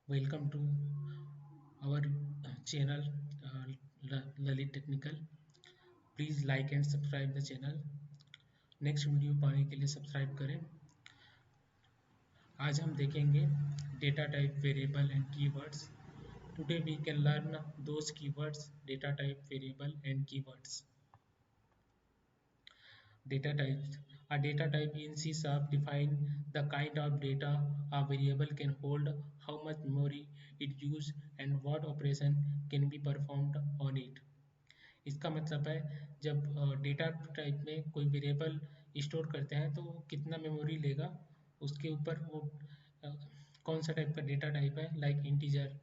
Welcome to our channel Lalit Technical. Please like and subscribe the channel. Next video पाने के लिए subscribe करें। आज हम देखेंगे data type variable and keywords. Today we can learn those keywords data type variable and keywords. Data types. A data type in C# define the kind of data a variable can hold, how much memory it use and what operation can be performed on it. इसका मतलब है जब data type में कोई variable store करते हैं तो वो कितना मेमोरी लेगा, उसके ऊपर वो अ, कौन सा टाइप का डेटा टाइप है। लाइक इंटीजर,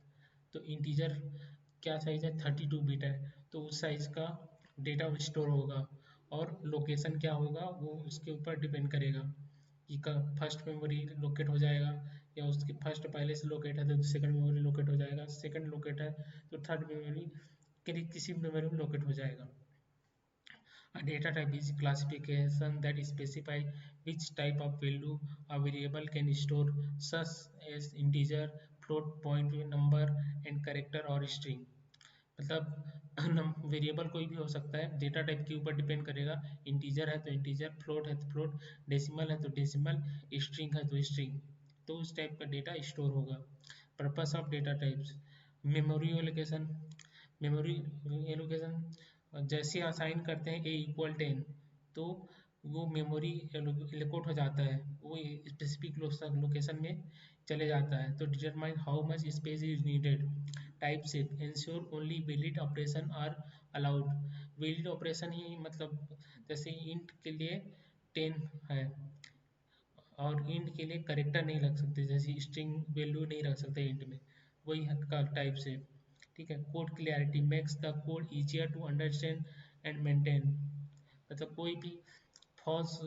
तो इंटीजर क्या साइज है, 32 बिट है, तो उस साइज का डेटा स्टोर होगा। और लोकेशन क्या होगा वो उसके ऊपर डिपेंड करेगा कि फर्स्ट मेमोरी लोकेट हो जाएगा या उसकी फर्स्ट पहले से लोकेट है तो सेकंड मेमोरी लोकेट हो जाएगा, सेकंड लोकेट है तो थर्ड मेमोरी के किसी मेमोरी में लोकेट हो जाएगा। A data type is classification that specify which type of value a variable can store, such as integer, float, point number, and character or string. मतलब variable कोई भी हो सकता है, डेटा टाइप के ऊपर डिपेंड करेगा। इंटीजर है तो इंटीजर, फ्लोट है तो फ्लोट, डेसिमल है तो डेसिमल, स्ट्रिंग है तो स्ट्रिंग, तो उस टाइप का डेटा स्टोर होगा। Purpose of data types, memory allocation. Memory allocation जैसे असाइन करते हैं A=10 तो वो मेमोरी एलोकेट हो जाता है, वो स्पेसिफिक लोकेशन में चले जाता है। तो determine how much space is needed. Type set ensure only valid operation are allowed. Valid operation ही मतलब जैसे इंट के लिए 10 है और इंट के लिए करेक्टर नहीं रख सकते, जैसे स्ट्रिंग वैल्यू नहीं रख सकते इंट में, वही हद का टाइप से। ठीक है। Code clarity makes the code easier to understand and maintain. मतलब कोई भी फॉल्स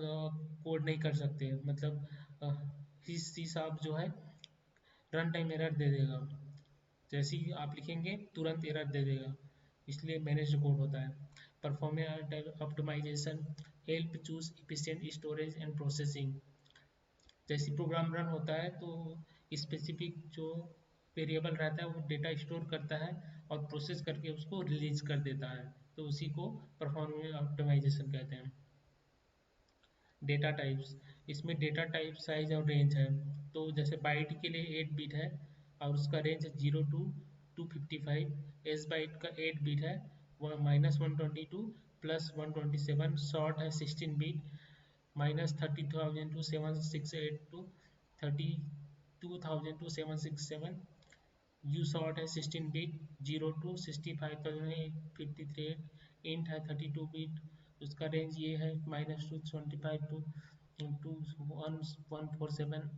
कोड नहीं कर सकते, मतलब सी साहब जो है रन टाइम एरर दे देगा, जैसे ही आप लिखेंगे तुरंत एरर दे देगा, इसलिए मैनेज कोड होता है। Performance optimization help choose efficient storage and processing. जैसे प्रोग्राम रन होता है तो स्पेसिफिक जो वेरिएबल रहता है वो डेटा स्टोर करता है और प्रोसेस करके उसको रिलीज कर देता है, तो उसी को परफॉर्मेंस ऑप्टिमाइजेशन कहते हैं। डेटा टाइप्स, इसमें डेटा टाइप साइज और रेंज है। तो जैसे बाइट के लिए 8 बिट है और उसका रेंज है 0 to 255। एस बाइट का 8 बिट है, -122 +127। शॉर्ट है 16 बिट, -32,276 टू 32,277। यू शॉर्ट है 16 बिट, 0 to 65,853। इंट है 32 बिट, उसका रेंज ये है -225 टू 147।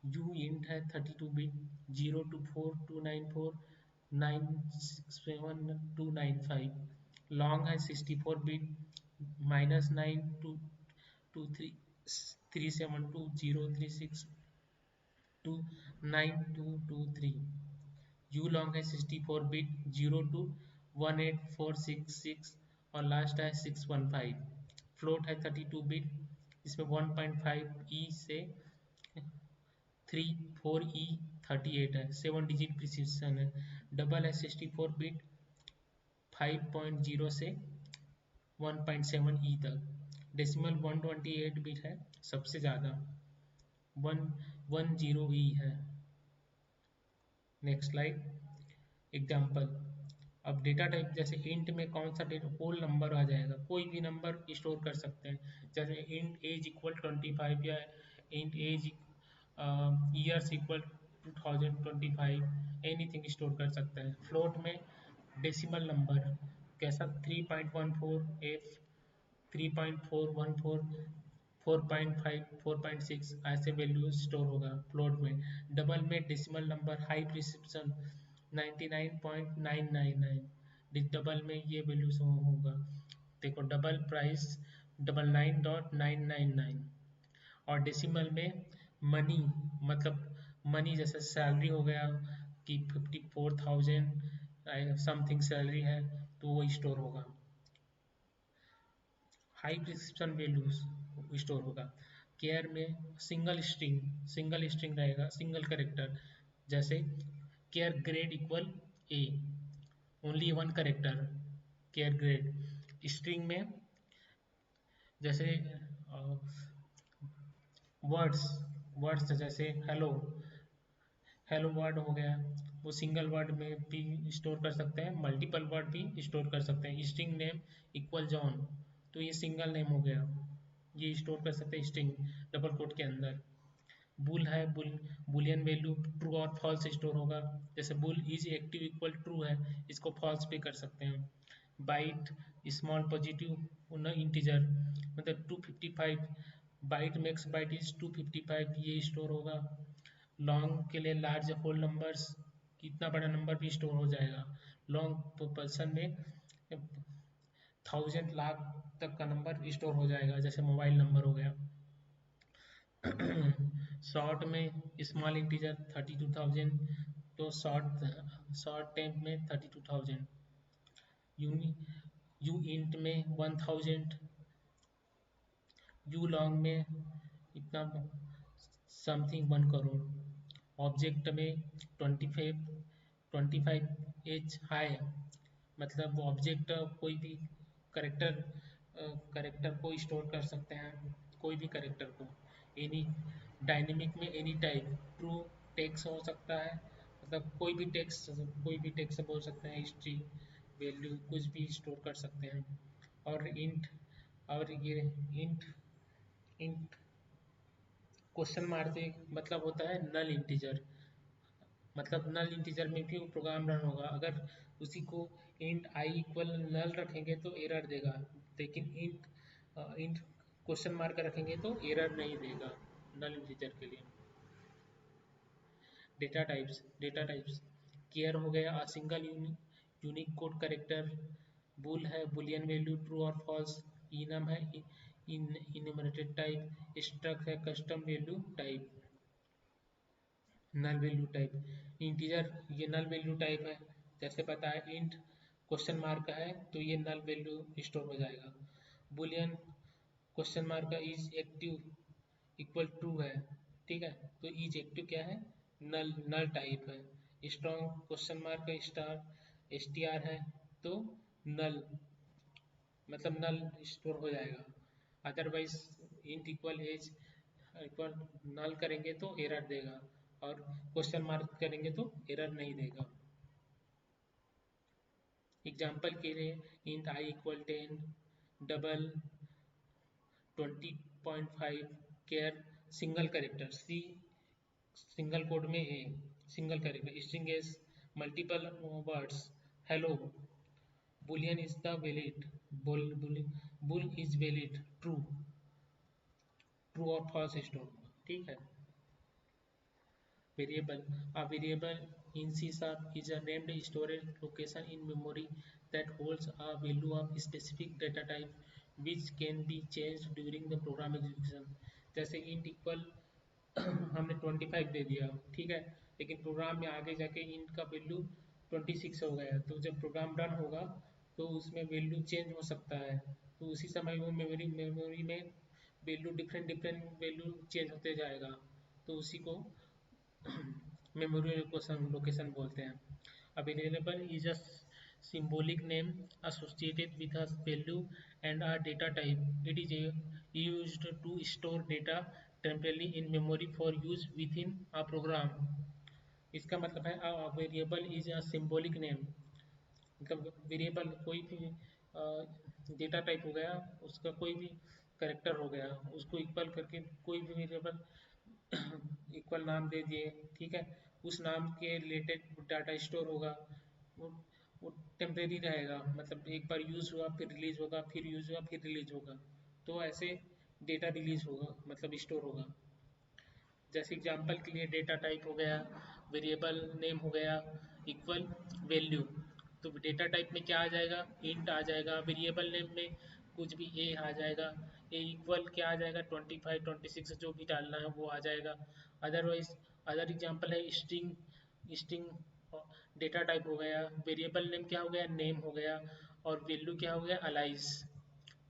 यू इंट है 32 बिट, 0 to 4 294 967 295। लॉन्ग है 64 बिट, -9 to 3 7 2 0 3 6 2 9223। यू लॉन्ग है 64 बिट, 0 to 18466 और लास्ट है 615। फ्लोट है 32 बिट, इसमें 1.5 से 34E38 है, 7 डिजिट प्रिसिशन है। डबल है 64 बिट, 5.0 से 1.7E तक। डेसिमल 128 बिट है, सबसे ज़्यादा 110E है। Next slide. एग्जाम्पल, अब डेटा टाइप जैसे इंट में कौन सा डेटा, होल नंबर आ जाएगा, कोई भी नंबर स्टोर कर सकते हैं। जैसे इंट एज इक्वल 25 या int age years equal 2025, anything store कर सकते हैं। फ्लोट में डेसिमल नंबर कैसा, 3.14 3.414 4.5 4.6 ऐसे वैल्यूज स्टोर होगा फ्लोट में। डबल में डेसिमल नंबर हाई प्रिसिप्शन 99.999, डबल में ये वैल्यूज होगा। देखो डबल प्राइस 99.999। और डेसिमल में मनी, मतलब मनी जैसे सैलरी हो गया कि 54,000 समथिंग सैलरी है तो वो स्टोर होगा। हाई प्रिस्क्रिप्शन वैल्यूज स्टोर होगा। केयर में सिंगल स्ट्रिंग रहेगा, सिंगल करेक्टर, जैसे char grade equal A, only one character char grade. String में जैसे वर्ड्स वर्ड्स जैसे हेलो, हेलो वर्ड हो गया, वो सिंगल वर्ड में भी स्टोर कर सकते हैं, मल्टीपल वर्ड भी स्टोर कर सकते हैं। स्ट्रिंग नेम इक्वल जॉन, तो ये सिंगल नेम हो गया, ये स्टोर कर सकते हैं स्ट्रिंग डबल कोट के अंदर। बुल है, बुलियन वैल्यू ट्रू और फॉल्स स्टोर होगा, जैसे bull is active equal true है, इसको फॉल्स भी कर सकते हैं। बाइट स्मॉल पॉजिटिव इंटीजर मतलब 255, बाइट मैक्स बाइट इज 255, ये स्टोर होगा। लॉन्ग के लिए लार्ज होल नंबर्स, कितना बड़ा नंबर भी स्टोर हो जाएगा। लॉन्ग पर्सन में 1000 लाख तक का नंबर स्टोर हो जाएगा, जैसे मोबाइल नंबर हो गया। शॉर्ट में स्मॉल इंटीजर 32,000, तो शॉर्ट टेम्प में 32,000। यूनी यू इंट में 1000, यू लॉन्ग में इतना समथिंग 1 करोड़। ऑब्जेक्ट में 25 हाई, मतलब ऑब्जेक्ट कोई भी करेक्टर करेक्टर को स्टोर कर सकते हैं, कोई भी करेक्टर को। एनी डायनेमिक में एनी टाइप, ट्रू टेक्स्ट हो सकता है, मतलब कोई भी टेक्स्ट बोल सकते हैं, हिस्ट्री वैल्यू कुछ भी स्टोर कर सकते हैं। और इंट, और ये इंट इंट क्वेश्चन मार्क से मतलब होता है नल इंटीजर, मतलब नल इंटीजर में भी वो प्रोग्राम रन होगा। अगर उसी को इंट आई इक्वल नल रखेंगे तो एरर देगा, लेकिन इंट क्वेश्चन मार्क रखेंगे तो एरर नहीं देगा नल इंटीजर के लिए। डेटा टाइप्स केयर हो गया, single unicode character. Bool है, बुलियन वैल्यू ट्रू और फॉल्स। इनम है, इनमरेटेड टाइप। स्ट्रक है, custom value type. Null value type integer, ये नल वैल्यू टाइप है, जैसे पता है इंट क्वेश्चन मार्क है तो ये नल वैल्यू स्टोर हो जाएगा। बुलियन क्वेश्चन मार्क का इज एक्टिव इक्वल ट्रू है, ठीक है, तो इज एक्टिव क्या है, नल नल टाइप है। स्ट्रॉन्ग क्वेश्चन मार्क का स्टार एस टी आर है, तो नल मतलब नल स्टोर हो जाएगा। Otherwise int equal age equal null करेंगे तो एरर देगा, और क्वेश्चन मार्क करेंगे तो एरर नहीं देगा। एग्जाम्पल के लिए int I equal 10, double 20.5, char single character C, single quote में A, single character. String S multiple words, hello. Boolean is the valid, bool is valid true, true और false store होगा, ठीक है। Variable. A variable in C# is a named storage location in memory that holds a value of specific data type which can be changed during the program execution. जैसे int equal हमने 25 दे दिया, ठीक है, लेकिन programme में आगे जाके int का वैल्यू 26 हो गया, तो जब प्रोग्राम रन होगा तो उसमें वैल्यू चेंज हो सकता है, तो उसी समय वो मेमोरी में value different different value change होते जाएगा, तो उसी को मेमोरी लोकेशन बोलते हैं। A variable is a symbolic name associated with a value and a data type. It is used to store data temporarily in memory for use within a program. इसका मतलब है a variable is a symbolic name, मतलब variable कोई भी data type हो गया, उसका कोई भी करेक्टर हो गया, उसको इक्वल करके कोई भी वेरिएबल इक्वल नाम दे दिए, ठीक है, उस नाम के रिलेटेड डाटा स्टोर होगा। वो वो टेम्परेरी रहेगा, मतलब एक बार यूज़ हुआ फिर रिलीज होगा, फिर यूज़ हुआ फिर रिलीज होगा, तो ऐसे डेटा रिलीज होगा, मतलब स्टोर होगा। जैसे एग्जांपल के लिए डेटा टाइप हो गया, वेरिएबल नेम हो गया इक्वल वैल्यू, तो डेटा टाइप में क्या आ जाएगा, इंट आ जाएगा। वेरिएबल नेम में कुछ भी ए आ जाएगा, ए इक्वल क्या आ जाएगा 25 26 जो भी डालना है वो आ जाएगा। अदरवाइज अदर एग्जांपल है स्ट्रिंग, स्ट्रिंग डेटा टाइप हो गया, वेरिएबल नेम क्या हो गया, नेम हो गया, और वैल्यू क्या हो गया, अलाइज।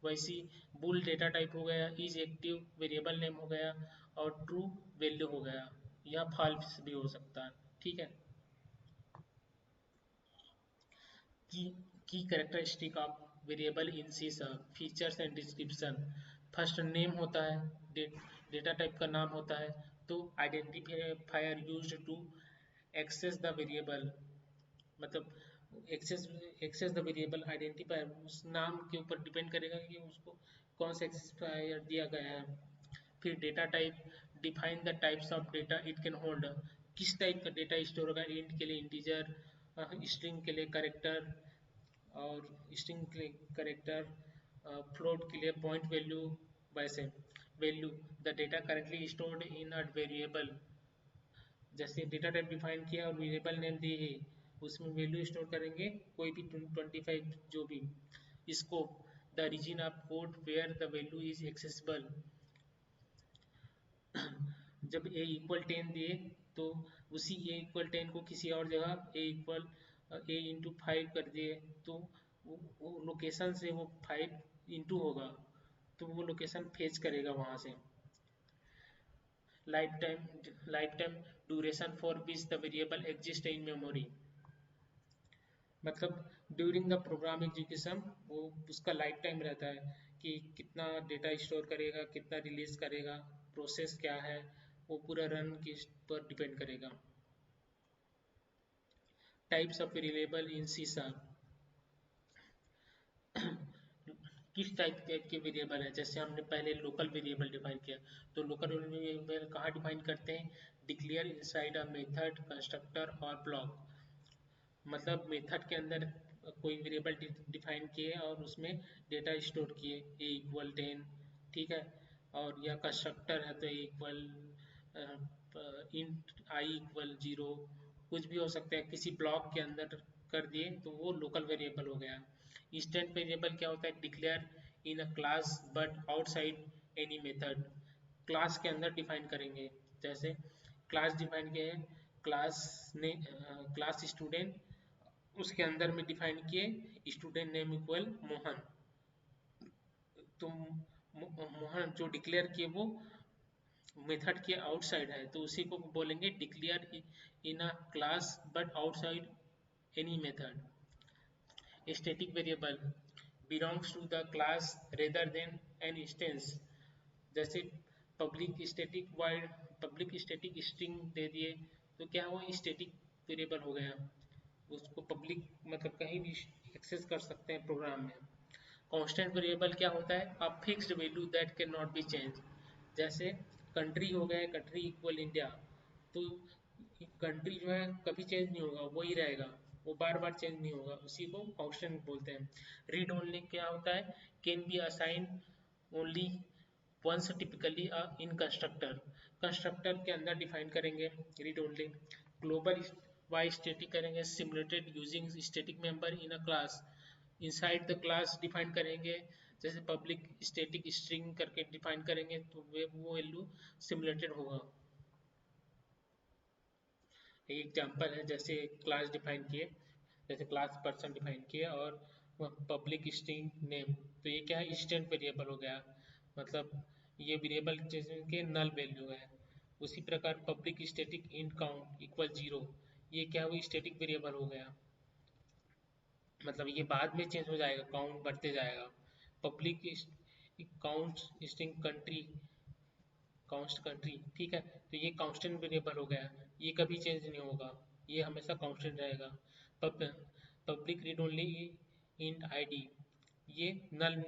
वैसी बुल डेटा टाइप हो गया, इज एक्टिव वेरिएबल नेम हो गया, और ट्रू वैल्यू हो गया, या फॉल्स भी हो सकता है, ठीक है। Key key characteristic of variable in C सब features and description. First name होता है, डेटा टाइप का नाम होता है। तो identifier used to access the variable, मतलब access access the variable identifier उस नाम के ऊपर डिपेंड करेगा कि उसको कौन सा एक्सेसिफायर दिया गया है। फिर data type, define the types of data it can hold, किस टाइप का डेटा स्टोर होगा। इंट के लिए इंटीजर, स्ट्रिंग के लिए करेक्टर, और स्ट्रिंग के लिए करेक्टर, फ्लोट के लिए पॉइंट वैल्यू। वैसे value, the data currently stored in a variable, जैसे डेटा टाइप डिफाइन किया और वेरिएबल नेम दिए, उसमें वैल्यू स्टोर करेंगे कोई भी 25 जो भी। Scope, the region of code where the value is accessible. जब ए इक्वल 10 दिए तो उसी ए इक्वल 10 को किसी और जगह ए इक्वल ए इंटू 5 कर दिए तो वो लोकेशन से वो 5 इंटू होगा, तो वो लोकेशन फेच करेगा वहाँ से। Life time duration for which the variable exist in memory, मतलब ड्यूरिंग द प्रोग्राम एग्जीक्यूशन वो उसका लाइफ टाइम रहता है कि कितना डेटा स्टोर करेगा, कितना रिलीज करेगा, प्रोसेस क्या है, वो पूरा रन के पर डिपेंड करेगा। Types of variable in C sharp, किस टाइप के वेरिएबल है, जैसे हमने पहले लोकल वेरिएबल डिफाइन किया, तो लोकल वेरिएबल कहाँ डिफाइन करते हैं, declare inside a method, constructor और ब्लॉक। मतलब मेथड के अंदर कोई वेरिएबल डिफाइन किए और उसमें डेटा स्टोर किए, ए इक्वल 10, ठीक है। और या कंस्ट्रक्टर है तो ए इक्वल इंट आई इक्वल 0, कुछ भी हो सकता है, किसी ब्लॉक के अंदर कर दिए तो वो लोकल वेरिएबल हो गया। इंस्टेंट वेरिएबल क्या होता है, declare in a class but outside any method, class के अंदर डिफाइन करेंगे। जैसे क्लास डिफाइन किए हैं, क्लास ने क्लास स्टूडेंट, उसके अंदर में डिफाइन किए स्टूडेंट नेम इक्वल मोहन, तो मोहन जो डिक्लेयर किए वो मेथड के आउटसाइड है तो उसी को बोलेंगे declare in a class but outside any method. Static variable belongs to the class rather than an instance, जैसे पब्लिक स्टैटिक स्ट्रिंग दे दिए तो क्या वो स्टैटिक वेरिएबल हो गया, उसको पब्लिक मतलब कहीं भी एक्सेस कर सकते हैं प्रोग्राम में। कांस्टेंट वेरिएबल क्या होता है, a fixed value that can not be change, जैसे कंट्री हो गया, कंट्री इक्वल इंडिया, तो कंट्री जो है कभी चेंज नहीं होगा, वही रहेगा, वो बार बार चेंज नहीं होगा, उसी को कांस्टेंट बोलते हैं। रीड ओनली क्या होता है, can be assign only once typically in constructor, constructor के अंदर डिफाइन करेंगे read only. Global why static करेंगे, simulated using static member in a class, inside the class define करेंगे, जैसे पब्लिक स्टैटिक स्ट्रिंग करके डिफाइन करेंगे तो वो वैल्यू सिमुलेटेड होगा। एक एग्जांपल है, जैसे क्लास डिफाइन किए, जैसे क्लास पर्सन डिफाइन किए और पब्लिक स्ट्रिंग नेम, तो ये क्या है, इंस्टेंट वेरिएबल हो गया, मतलब ये वेरिएबल जैसे के नल वैल्यू है। उसी प्रकार public static int count equal 0, ये क्या हुआ, स्टैटिक वेरिएबल हो गया, मतलब ये बाद में चेंज हो जाएगा, काउंट बढ़ते जाएगा। Public count string country, const country, ठीक है, तो ये कांस्टेंट वेरिएबल हो गया, ये कभी चेंज नहीं होगा, ये हमेशा कांस्टेंट रहेगा। Pub public read only int ID, ये नल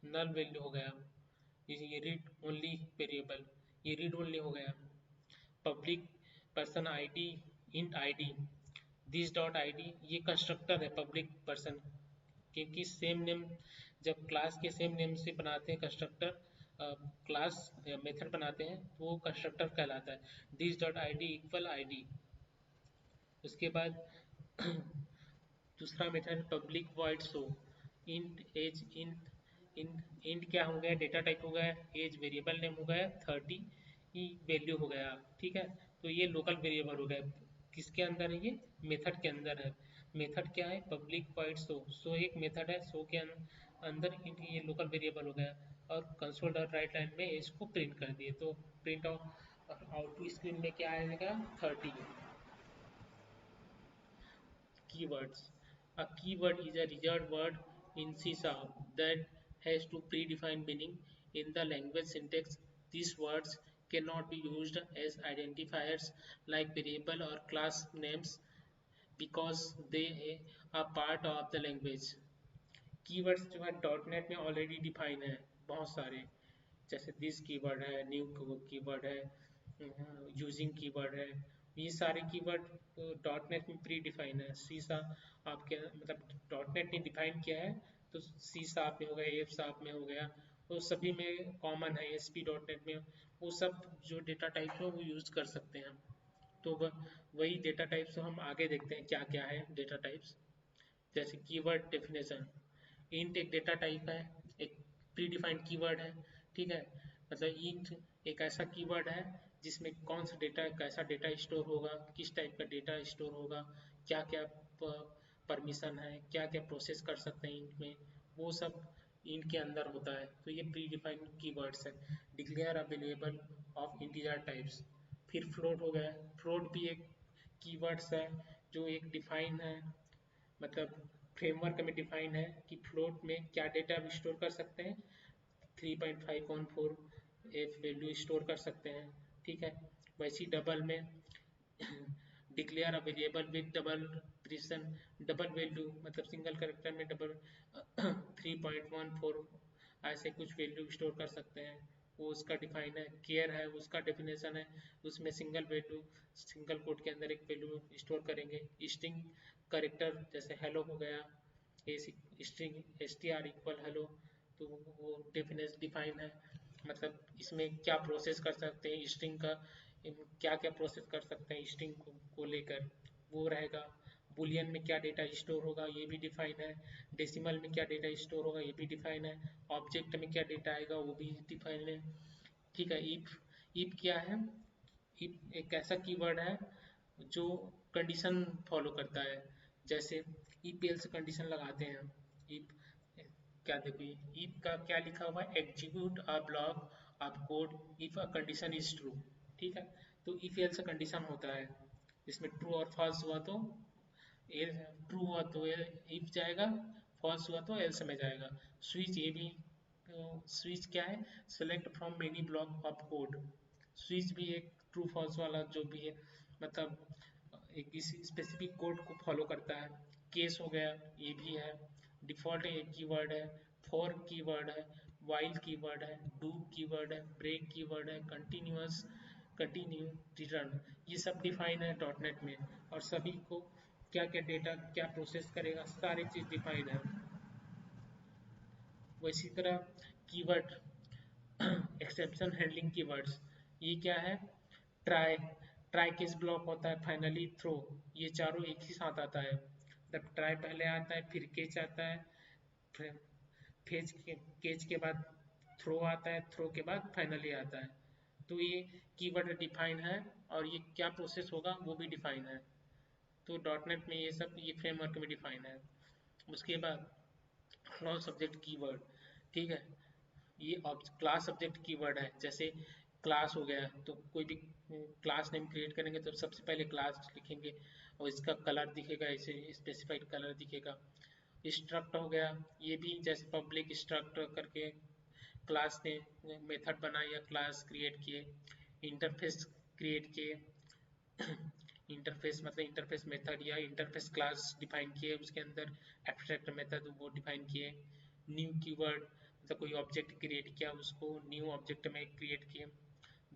नल वैल्यू हो गया, ये रीड ओनली वेरिएबल, ये रीड ओनली हो गया। Public person ID int ID, this dot ID, ये कंस्ट्रक्टर है पब्लिक पर्सन, क्योंकि सेम नेम, जब क्लास के सेम नेम से बनाते हैं कंस्ट्रक्टर, क्लास मेथड बनाते हैं तो वो कंस्ट्रक्टर कहलाता है। This dot I D equal I D. उसके बाद दूसरा method public void show, int age int int क्या हो गया, डेटा टाइप हो गया, एज वेरिएबल नेम हो गया, 30 ही वैल्यू हो गया, ठीक है। तो ये लोकल वेरिएबल हो गया, किसके अंदर है, ये मेथड के अंदर है। मेथड क्या है, पब्लिक वॉइड शो, शो एक मेथड है, शो के अंदर ये लोकल वेरिएबल हो गया। और कंसोल डॉट राइट लाइन में इसको प्रिंट कर दिए तो प्रिंट आउट स्क्रीन में क्या आएगा, 30 keywords. A keyword is a reserved word in C# that has to predefined meaning in the language syntax. These words cannot be used as identifiers like variable or class names because they are part of the language. Keywords जो है dot net में already define है बहुत सारे, जैसे this keyword है, new keyword है, using keyword है। ये सारे कीवर्ड डॉट नेट में प्री डिफाइन है। सी सा आपके मतलब डॉट नेट ने डिफाइन किया है तो सी साप में हो गया, एफ साप में हो गया, वो सभी में कॉमन है। एस पी डॉट नेट में वो सब जो डेटा टाइप है वो यूज कर सकते हैं। तो वही डेटा टाइप्स हम आगे देखते हैं क्या क्या है डेटा टाइप्स। जैसे कीवर्ड डेफिनेशन, इंट एक डेटा टाइप है, एक प्री डिफाइंड कीवर्ड है, ठीक है। मतलब इंट एक ऐसा कीवर्ड है जिसमें कौन सा डेटा, कैसा डेटा स्टोर होगा, किस टाइप का डेटा स्टोर होगा, क्या क्या परमिशन है, क्या क्या प्रोसेस कर सकते हैं इंट में, वो सब इंट के अंदर होता है। तो ये प्री डिफाइंड कीवर्ड्स है। Declare a variable of integer types. फिर फ्लोट हो गया, फ्लोट भी एक कीवर्ड्स है जो एक डिफाइन है, मतलब फ्रेमवर्क में डिफाइन है कि फ्लोट में क्या डेटा भी स्टोर कर सकते हैं। 3.5 एफ वैल्यू स्टोर कर सकते हैं, ठीक है। वैसे ही डबल में declare a variable with double precision, double value मतलब सिंगल करेक्टर में डबल 3.14 ऐसे कुछ वैल्यू स्टोर कर सकते हैं, वो उसका डिफाइन है। केयर है उसका डेफिनेशन है, उसमें सिंगल वैल्यू सिंगल कोड के अंदर एक वैल्यू स्टोर करेंगे। स्ट्रिंग करेक्टर जैसे हेलो हो गया, string S T are equal hello, तो वो डेफिनेशन डिफाइन है, मतलब इसमें क्या प्रोसेस कर सकते हैं स्ट्रिंग का, क्या क्या प्रोसेस कर सकते हैं स्ट्रिंग को लेकर, वो रहेगा। बुलियन में क्या डेटा स्टोर होगा ये भी डिफाइन है। डेसिमल में क्या डेटा स्टोर होगा ये भी डिफाइन है। ऑब्जेक्ट में क्या डेटा आएगा वो भी डिफाइन है, ठीक है। इफ, इफ क्या है, इफ एक ऐसा कीवर्ड है जो कंडीशन फॉलो करता है। जैसे इफ एल्स कंडीशन लगाते हैं। इफ क्या देखो, इफ का क्या लिखा हुआ है, execute a block of code if a condition is true, ठीक है। तो इफ एल्स कंडीशन होता है, इसमें ट्रू और फॉल्स हुआ तो ट्रू हुआ तो इफ जाएगा, फॉल्स हुआ तो एल्स में जाएगा। स्विच ये भी, स्विच क्या है, select from many block of code. Switch भी एक ट्रू फॉल्स वाला जो भी है, मतलब एक किसी स्पेसिफिक कोड को फॉलो करता है। केस हो गया, ये भी है। डिफॉल्ट एक कीवर्ड है, फॉर कीवर्ड है, वाइल कीवर्ड है, डू कीवर्ड है, ब्रेक कीवर्ड है, कंटिन्यूअस, कंटिन्यू, रिटर्न, ये सब डिफाइन है डॉट नेट में। और सभी को क्या क्या डेटा क्या प्रोसेस करेगा सारी चीज़ डिफाइन है। वैसी तरह कीवर्ड एक्सेप्शन हैंडलिंग कीवर्ड्स, ये क्या है, ट्राई, ट्राई केस ब्लॉक होता है, फाइनली थ्रो, ये चारों एक ही साथ आता है। मतलब ट्राई पहले आता है, फिर केच आता है, फिर फेज के केच के बाद थ्रो आता है, थ्रो के बाद फाइनली आता है। तो ये कीवर्ड डिफाइन है और ये क्या प्रोसेस होगा वो भी डिफाइन है। तो डॉट नेट में ये सब ये फ्रेमवर्क में डिफाइन है। उसके बाद क्लास सब्जेक्ट कीवर्ड, ठीक है। ये क्लास सब्जेक्ट कीवर्ड है। जैसे क्लास हो गया तो कोई भी क्लास नेम क्रिएट करेंगे तो सबसे पहले क्लास लिखेंगे और इसका कलर दिखेगा, ऐसे स्पेसिफाइड कलर दिखेगा। स्ट्रक्ट हो गया, ये भी जैसे पब्लिक स्ट्रक्ट करके क्लास ने मेथड बनाया या क्लास क्रिएट किए। इंटरफेस क्रिएट किए, इंटरफेस मतलब इंटरफेस मेथड या इंटरफेस क्लास डिफाइन किए, उसके अंदर एब्स्ट्रैक्ट मेथड वो डिफाइन किए। न्यू कीवर्ड मतलब कोई ऑब्जेक्ट क्रिएट किया उसको न्यू ऑब्जेक्ट में क्रिएट किए।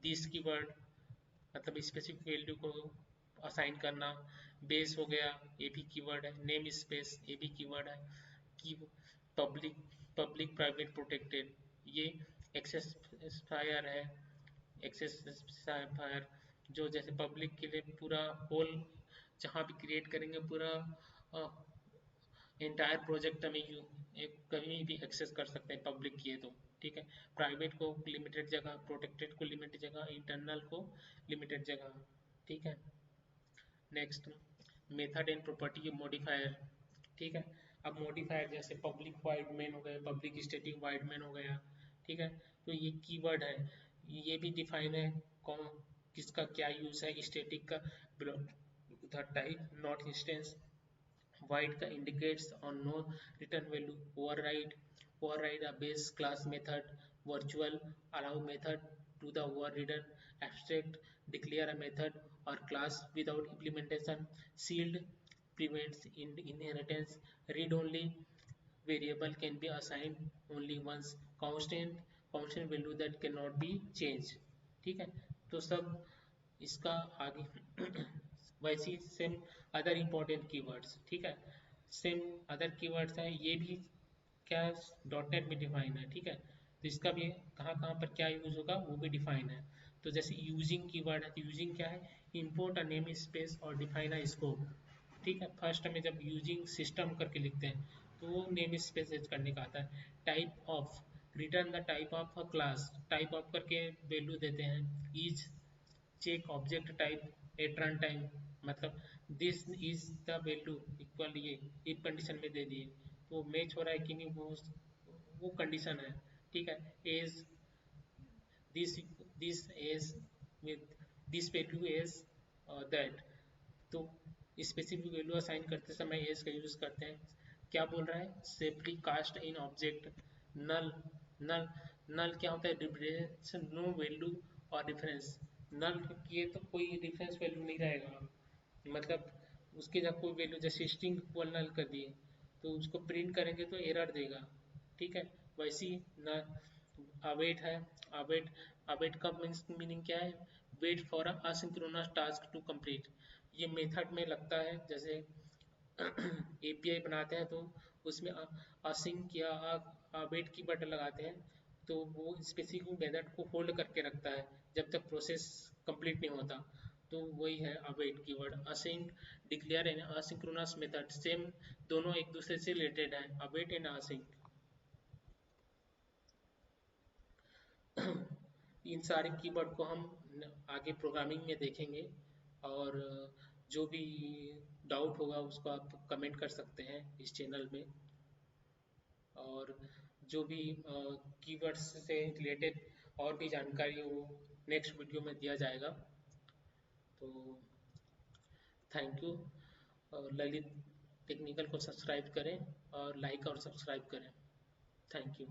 दिस कीवर्ड मतलब स्पेसिफिक वैल्यू को असाइन करना। बेस हो गया, ये भी कीवर्ड है। नेम स्पेस ये भी कीवर्ड है। की पब्लिक, पब्लिक प्राइवेट प्रोटेक्टेड, ये एक्सेस है। एक्सेस जो जैसे पब्लिक के लिए पूरा होल जहाँ भी क्रिएट करेंगे पूरा इंटायर प्रोजेक्ट में यू एक कहीं भी एक्सेस कर सकते हैं पब्लिक किए तो, ठीक है। प्राइवेट को लिमिटेड जगह, प्रोटेक्टेड को लिमिटेड जगह, इंटरनल को लिमिटेड जगह, ठीक है। Next method and property modifier, ठीक है। अब मॉडिफायर जैसे पब्लिक वाइड मेन हो गया, पब्लिक स्टैटिक वाइड मेन हो गया, ठीक है। तो ये कीवर्ड है, ये भी डिफाइन है कौन किसका क्या यूज है। स्टैटिक का टाइप नॉट इंस्टेंस, void का indicates on no return value. Override a base class method. Virtual allow method to the overridden. Abstract declare a method or class without implementation. Sealed prevents inheritance. Read only variable can be assigned only once. Constant value that cannot be changed. ठीक है, तो सब इसका आगे वैसी same other important keywords, ठीक है, same other keywords हैं, ये भी क्या डॉट नेट में डिफाइन है, ठीक है, तो इसका भी कहाँ कहाँ पर क्या यूज होगा वो भी डिफाइन है। तो जैसे यूजिंग कीवर्ड है, तो यूजिंग क्या है, इंपोर्ट अ नेम स्पेस और डिफाइन अ स्कोप, ठीक है, फर्स्ट में जब यूजिंग सिस्टम करके लिखते हैं तो वो नेम स्पेस करने का आता है। Type of, return the type of a class, type of करके वैल्यू देते हैं। Is check object type at run time, मतलब this is the value equal, ये इफ कंडीशन में दे दिए तो मैच हो रहा है कि नहीं, वो कंडीशन है, ठीक है। Age this this age with this value age that, तो स्पेसिफिक वैल्यू असाइन करते समय एज का यूज करते हैं। क्या बोल रहा है, सेफली कास्ट इन ऑब्जेक्ट नल, नल नल क्या होता है, रिप्रेजेंट्स नो वैल्यू और रेफरेंस। नल किए तो कोई रेफरेंस वैल्यू नहीं रहेगा, मतलब उसके जब कोई वैल्यू जैसे स्ट्रिंग इक्वल नल कर दिए तो उसको प्रिंट करेंगे तो एरर देगा, ठीक है। वैसे ही न अवेट है, अवेट, अवेट का मीनिंग क्या है, wait for a asynchronous task to complete. ये मेथड में लगता है, जैसे एपीआई बनाते हैं तो उसमें असिंक या अवेट की बटन लगाते हैं तो वो स्पेसिफिक मेथड को होल्ड करके रखता है जब तक प्रोसेस कंप्लीट नहीं होता। तो वही है await keyword. Async declare and asynchronous method same, दोनों एक दूसरे से रिलेटेड है, अवेट एंड असिंक। इन सारे कीवर्ड को हम आगे प्रोग्रामिंग में देखेंगे, और जो भी डाउट होगा उसको आप कमेंट कर सकते हैं इस चैनल में, और जो भी कीवर्ड्स से रिलेटेड और भी जानकारी हो नेक्स्ट वीडियो में दिया जाएगा। तो थैंक यू। ललित टेक्निकल को सब्सक्राइब करें और लाइक और सब्सक्राइब करें। Thank you.